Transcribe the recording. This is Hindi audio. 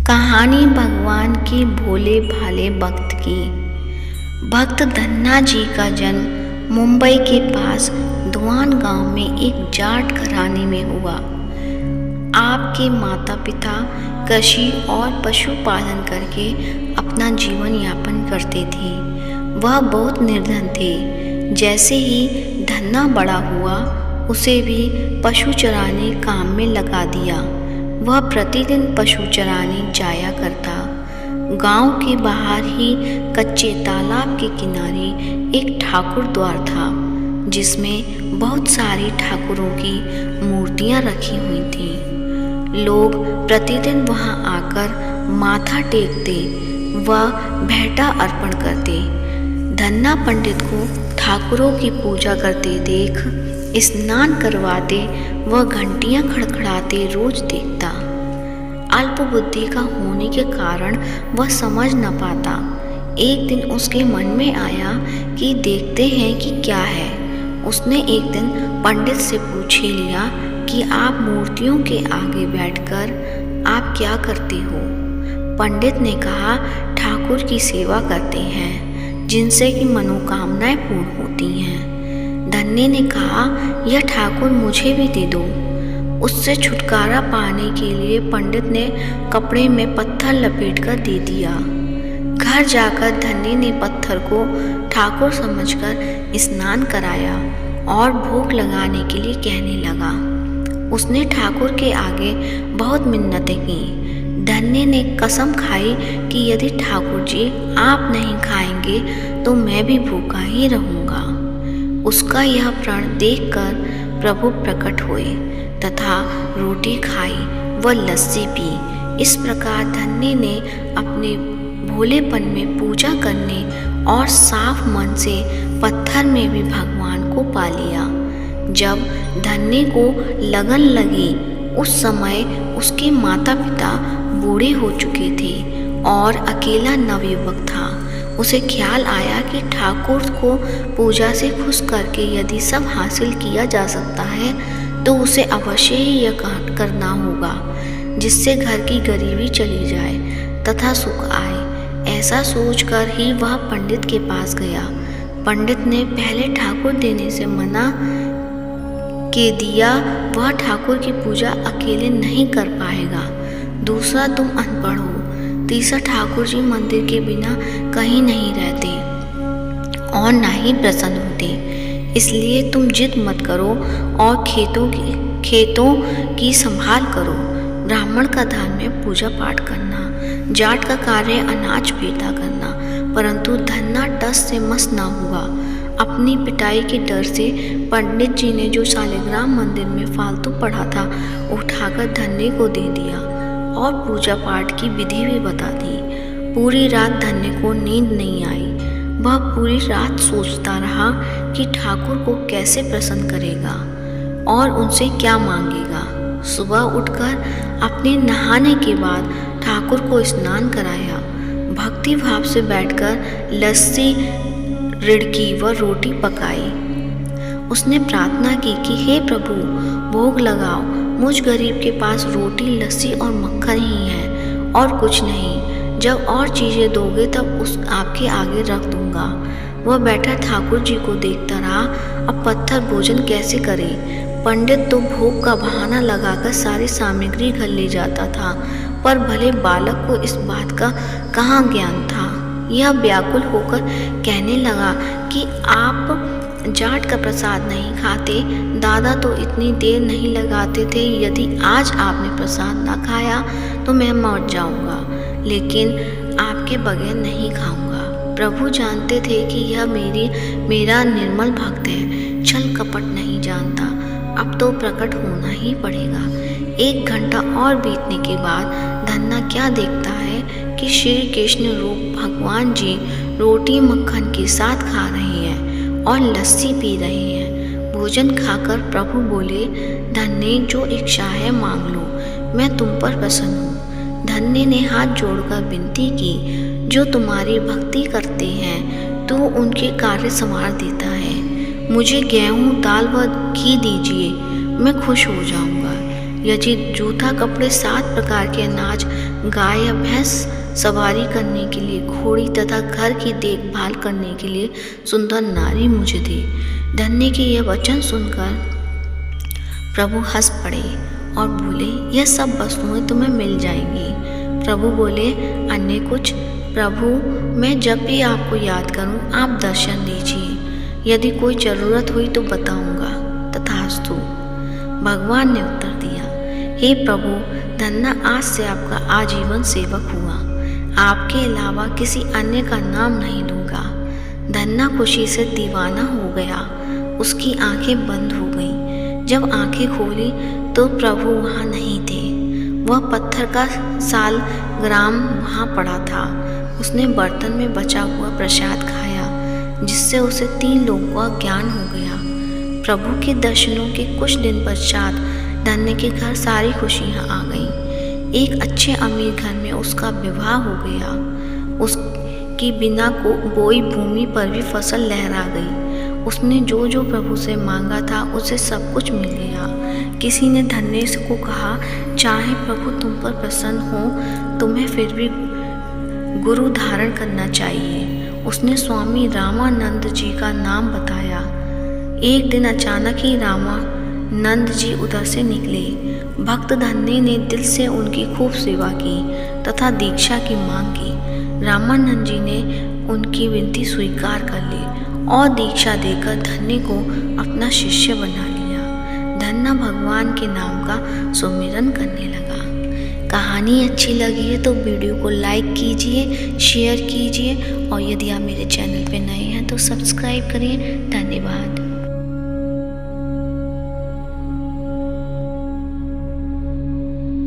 कहानी भगवान के भोले भाले भक्त की। भक्त धन्ना जी का जन्म मुंबई के पास धुआन गांव में एक जाट घराने में हुआ। आपके माता पिता कृषि और पशुपालन करके अपना जीवन यापन करते थे। वह बहुत निर्धन थे। जैसे ही धन्ना बड़ा हुआ उसे भी पशु चराने काम में लगा दिया। वह प्रतिदिन पशु चराने जाया करता। गांव के बाहर ही कच्चे तालाब के किनारे एक ठाकुर द्वार था, जिसमें बहुत सारी ठाकुरों की मूर्तियां रखी हुई थीं। लोग प्रतिदिन वहां आकर माथा टेकते व भेंटा अर्पण करते। धन्ना पंडित को ठाकुरों की पूजा करते देख स्नान करवाते व घंटियां खड़खड़ाते रोज देखता। अल्प बुद्धि का होने के कारण वह समझ न पाता। एक दिन उसके मन में आया कि देखते हैं कि क्या है। उसने एक दिन पंडित से पूछ ही लिया कि आप मूर्तियों के आगे बैठकर आप क्या करते हो। पंडित ने कहा, ठाकुर की सेवा करते हैं, जिनसे कि मनोकामनाएं पूर्ण होती हैं। धन्ने ने कहा, यह ठाकुर मुझे भी दे दो। उससे छुटकारा पाने के लिए पंडित ने कपड़े में पत्थर लपेटकर दे दिया। घर जाकर धन्ने ने पत्थर को ठाकुर समझकर स्नान कराया और भोग लगाने के लिए कहने लगा। उसने ठाकुर के आगे बहुत मिन्नतें की। धन्ने ने कसम खाई कि यदि ठाकुर जी आप नहीं खाएंगे तो मैं भी भूखा ही रहूँगा। उसका यह प्रण देखकर प्रभु प्रकट हुए तथा रोटी खाई व लस्सी पी। इस प्रकार धन्ने ने अपने भोलेपन में पूजा करने और साफ मन से पत्थर में भी भगवान को पा लिया। जब धन्ने को लगन लगी, उस समय उसके माता पिता बूढ़े हो चुके थे और अकेला नवयुवक था। उसे ख्याल आया कि ठाकुर को पूजा से खुश करके यदि सब हासिल किया जा सकता है तो उसे अवश्य ही यह करना होगा, जिससे घर की गरीबी चली जाए तथा सुख आए। ऐसा सोचकर ही वह पंडित के पास गया। पंडित ने पहले ठाकुर देने से मना के दिया। वह ठाकुर की पूजा अकेले नहीं कर पाएगा। दूसरा, तुम अनपढ़ हो। तीसरा, ठाकुर जी मंदिर के बिना कहीं नहीं रहते और ना ही प्रसन्न होते, इसलिए तुम जिद मत करो और खेतों की संभाल करो। ब्राह्मण का धर्म है पूजा पाठ करना, जाट का कार्य अनाज पैदा करना। परंतु धन्ना टस से मस ना हुआ। अपनी पिटाई के डर से पंडित जी ने जो शालिग्राम मंदिर में फालतू पढ़ा था उठाकर धन्ने को दे दिया और पूजा पाठ की विधि भी बता दी। पूरी रात धन्ने को नींद नहीं आई। वह पूरी रात सोचता रहा कि ठाकुर को कैसे प्रसन्न करेगा और उनसे क्या मांगेगा। सुबह उठकर अपने नहाने के बाद ठाकुर को स्नान कराया। भक्ति भाव से बैठकर लस्सी रिड़की व रोटी पकाई। उसने प्रार्थना की कि हे प्रभु, भोग लगाओ। मुझ गरीब के पास रोटी, लस्सी और मक्खन ही है और कुछ नहीं। जब और चीज़ें दोगे तब उस आपके आगे रख दूंगा। वह बैठा ठाकुर जी को देखता रहा। अब पत्थर भोजन कैसे करे। पंडित तो भोग का बहाना लगाकर सारी सामग्री घर ले जाता था, पर भले बालक को इस बात का कहाँ ज्ञान था। यह व्याकुल होकर कहने लगा कि आप जाट का प्रसाद नहीं खाते। दादा तो इतनी देर नहीं लगाते थे। यदि आज आपने प्रसाद ना खाया तो मैं मर जाऊंगा, लेकिन आपके बगैर नहीं खाऊंगा। प्रभु जानते थे कि यह मेरा निर्मल भक्त है, छल कपट नहीं जानता। अब तो प्रकट होना ही पड़ेगा। 1 घंटा और बीतने के बाद धन्ना क्या देखता है कि श्री कृष्ण रूप भगवान जी रोटी मक्खन के साथ खा रहे हैं और लस्सी पी रहे हैं। भोजन खाकर प्रभु बोले, धन्ने जो इच्छा है मांग लो, मैं तुम पर प्रसन्न हूँ। धन्ने ने हाथ जोड़कर विनती की, जो तुम्हारी भक्ति करते हैं तो उनके कार्य संवार देता है। मुझे गेहूँ, दाल व घी दीजिए, मैं खुश हो जाऊँगा। यदि जूता, कपड़े, 7 प्रकार के अनाज गाय या भैंस सवारी करने के लिए, घोड़ी तथा घर की देखभाल करने के लिए सुंदर नारी मुझे दे। धन्य के यह वचन सुनकर प्रभु हंस पड़े और बोले, यह सब वस्तुएं तुम्हें मिल जाएंगी। प्रभु बोले, अन्य कुछ? प्रभु, मैं जब भी आपको याद करूं आप दर्शन दीजिए, यदि कोई ज़रूरत हुई तो बताऊंगा। तथास्तु। भगवान ने उत्तर दिया, हे प्रभु, धन्ना आज से आपका आजीवन सेवक हुआ, आपके अलावा किसी अन्य का नाम नहीं लूँगा। धन्ना खुशी से दीवाना हो गया, उसकी आंखें बंद हो गईं। जब आंखें खोली तो प्रभु वहाँ नहीं थे। वह पत्थर का साल ग्राम वहाँ पड़ा था। उसने बर्तन में बचा हुआ प्रसाद खाया, जिससे उसे 3 लोगों का ज्ञान हो गया। प्रभु के दर्शनों के कुछ दिन पश्चात धन्य के घर सारी खुशियाँ आ गईं। एक अच्छे अमीर घर में उसका विवाह हो गया। उसकी बिना को बोई भूमि पर भी फसल लहरा गई। उसने जो जो प्रभु से मांगा था उसे सब कुछ मिल गया। किसी ने धन्य को कहा, चाहे प्रभु तुम पर प्रसन्न हो, तुम्हें फिर भी गुरु धारण करना चाहिए। उसने स्वामी रामानंद जी का नाम बताया। एक दिन अचानक ही रामानंद जी उधर से निकले। भक्त धन्य ने दिल से उनकी खूब सेवा की तथा दीक्षा की मांग की। रामानंद जी ने उनकी विनती स्वीकार कर ली और दीक्षा देकर धन्य को अपना शिष्य बना लिया। धन्ना भगवान के नाम का सुमिरन करने लगा। कहानी अच्छी लगी है तो वीडियो को लाइक कीजिए, शेयर कीजिए और यदि आप मेरे चैनल पे नए हैं तो सब्सक्राइब करिए।